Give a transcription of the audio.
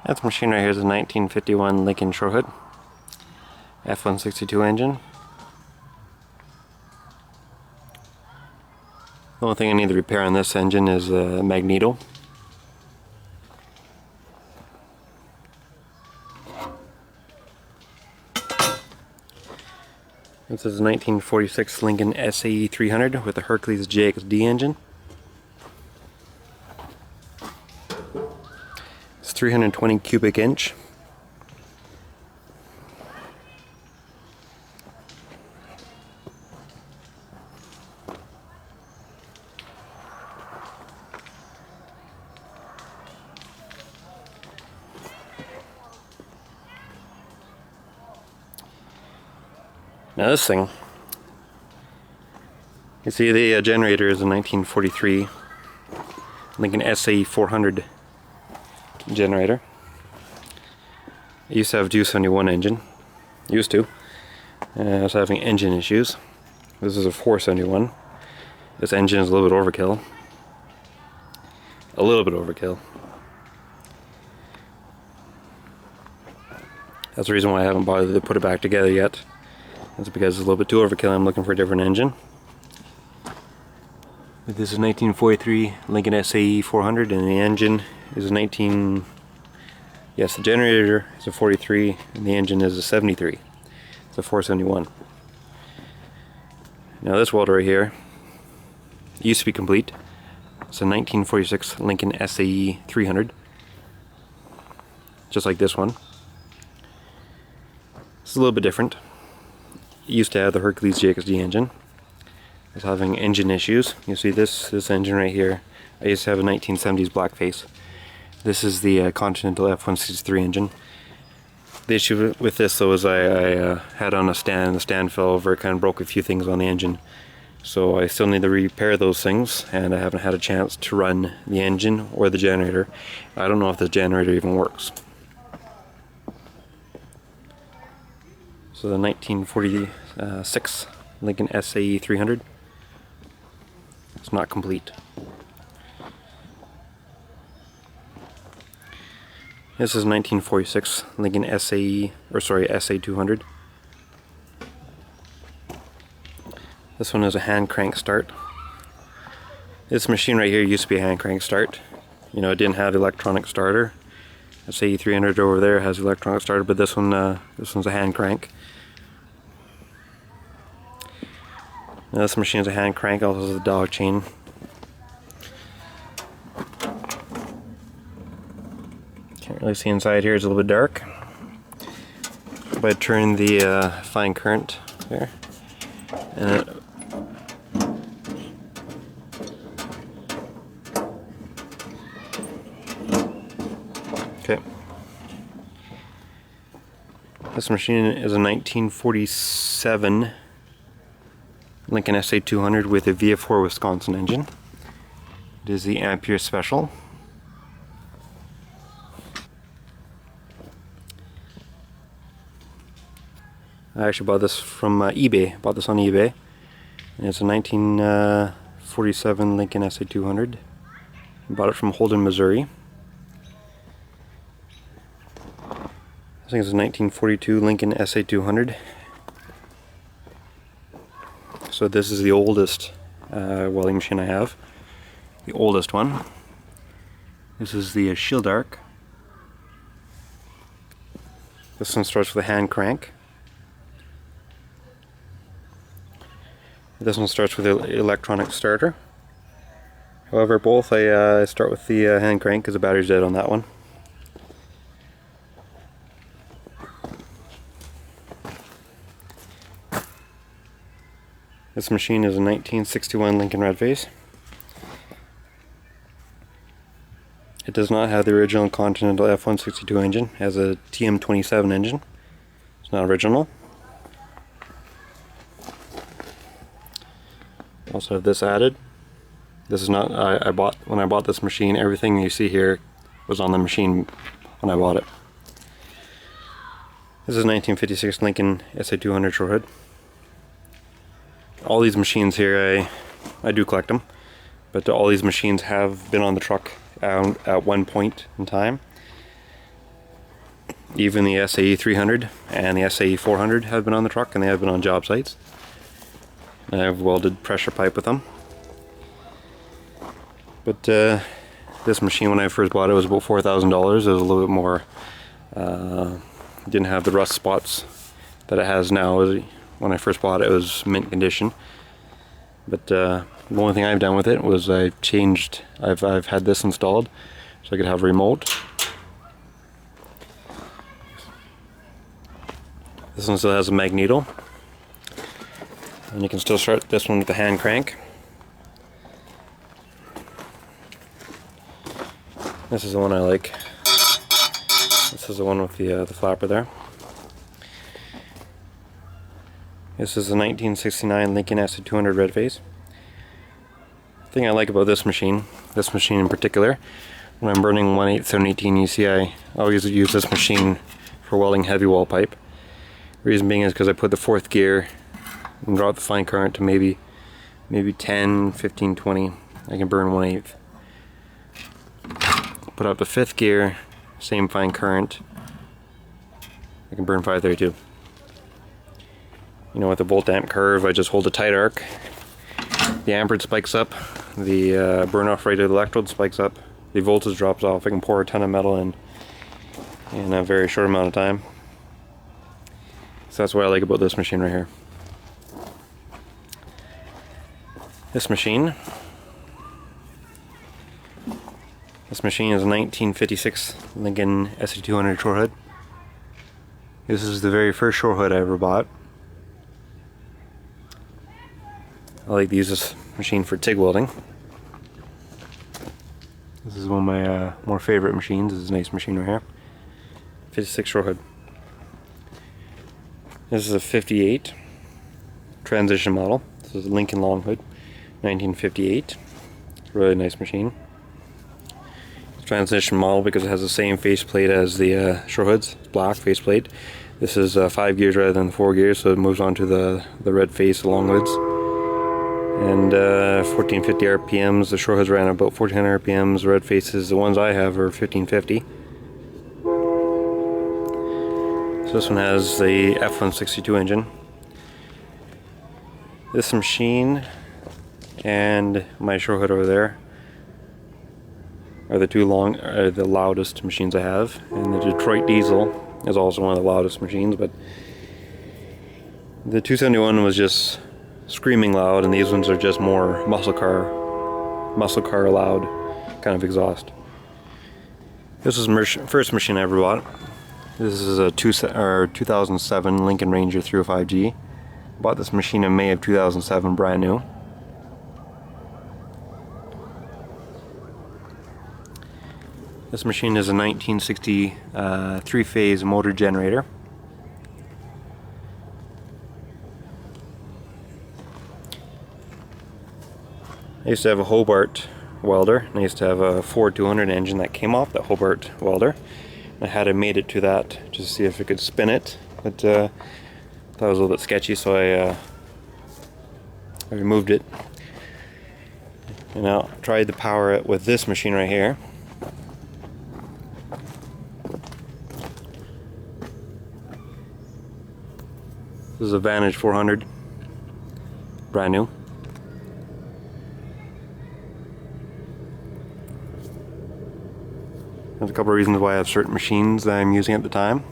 That machine right here is a 1951 Lincoln Shorthood F162 engine. The only thing I need to repair on this engine is a magneto. This is a 1946 Lincoln SAE 300 with a Hercules JXD engine. It's 320 cubic inch. Now this thing, you see the generator is a 1943 Lincoln SAE 400 generator. It used to have a 271 engine, I was having engine issues. This is a 471. This engine is a little bit overkill. That's the reason why I haven't bothered to put it back together yet. That's because it's a little bit too overkill. I'm looking for a different engine. This is 1943 Lincoln SAE 400 and the engine is a yes, the generator is a 43 and the engine is a 73. It's a 471. Now this welder right here used to be complete. It's a 1946 Lincoln SAE 300. Just like this one. It's a little bit different. It used to have the Hercules JXD engine. I was having engine issues. You see this engine right here. I used to have a 1970s blackface. This is the Continental F163 engine. The issue with this though is I had on a stand, the stand fell over, it kind of broke a few things on the engine. So I still need to repair those things and I haven't had a chance to run the engine or the generator. I don't know if the generator even works. So the 1946 Lincoln SAE 300. It's not complete. This is 1946 Lincoln SAE, SA 200. This one is a hand crank start. This machine right here used to be a hand crank start. You know, it didn't have the electronic starter. SAE 300 over there has the electronic starter, but this one's a hand crank. Now this machine is a hand crank, also has a dog chain. Can't really see inside here, it's a little bit dark. If I turn the fine current there, and okay. This machine is a 1947 Lincoln SA 200 with a VF4 Wisconsin engine. It is the Ampere Special. I actually bought this from eBay. Bought this on eBay. And it's a 1947 Lincoln SA 200. Bought it from Holden, Missouri. I think it's a 1942 Lincoln SA 200. So this is the oldest welding machine I have. The oldest one. This is the Shield Arc. This one starts with a hand crank. This one starts with an electronic starter. However, both I start with the hand crank because the battery's dead on that one. This machine is a 1961 Lincoln Redface. It does not have the original Continental F162 engine. It has a TM27 engine. It's not original. Also have this added. This is not, when I bought this machine, everything you see here was on the machine when I bought it. This is a 1956 Lincoln SA 200 Shorthood. All these machines here, I do collect them, but all these machines have been on the truck at one point in time. Even the SAE 300 and the SAE 400 have been on the truck, and they have been on job sites. And I've welded pressure pipe with them. But this machine, when I first bought it, was about $4,000. It was a little bit more, didn't have the rust spots that it has now. When I first bought it, it was mint condition. But the only thing I've done with it was I've had this installed so I could have a remote. This one still has a magneto, and you can still start this one with the hand crank. This is the one I like. This is the one with the flapper there. This is a 1969 Lincoln SC200 red face. The thing I like about this machine in particular, when I'm burning 1/8 718 EC, I always use this machine for welding heavy wall pipe. Reason being is because I put the 4th gear and drop the fine current to maybe 10, 15, 20. I can burn 1/8. Put up the 5th gear, same fine current, I can burn 532. You know, with the volt amp curve, I just hold a tight arc. The amperage spikes up, the burn off rate of the electrode spikes up, the voltage drops off. I can pour a ton of metal in a very short amount of time. So that's what I like about this machine right here. This machine is a 1956 Lincoln SC200 short hood. This is the very first short hood I ever bought. I like to use this machine for TIG welding. This is one of my more favorite machines. This is a nice machine right here. 56 short hood. This is a 58 transition model. This is a Lincoln long hood, 1958. Really nice machine. Transition model because it has the same faceplate as the short hoods, black faceplate. This is 5 gears rather than 4 gears, so it moves on to the red face long hoods. And 1450 RPMs. The short hoods ran about 1400 RPMs. The red faces, the ones I have, are 1550. So this one has the F162 engine. This machine and my short hood over there are the loudest machines I have. And the Detroit Diesel is also one of the loudest machines, but the 271 was just screaming loud, and these ones are just more muscle car loud kind of exhaust. This is the first machine I ever bought. This is a 2007 Lincoln Ranger 305G. Bought this machine in May of 2007, brand new. This machine is a 1960 three-phase motor generator. I used to have a Hobart welder, and I used to have a Ford 200 engine that came off that Hobart welder. I had made it to that just to see if I could spin it, but that was a little bit sketchy, so I removed it. And now tried to power it with this machine right here. This is a Vantage 400, brand new. There's a couple of reasons why I have certain machines that I'm using at the time.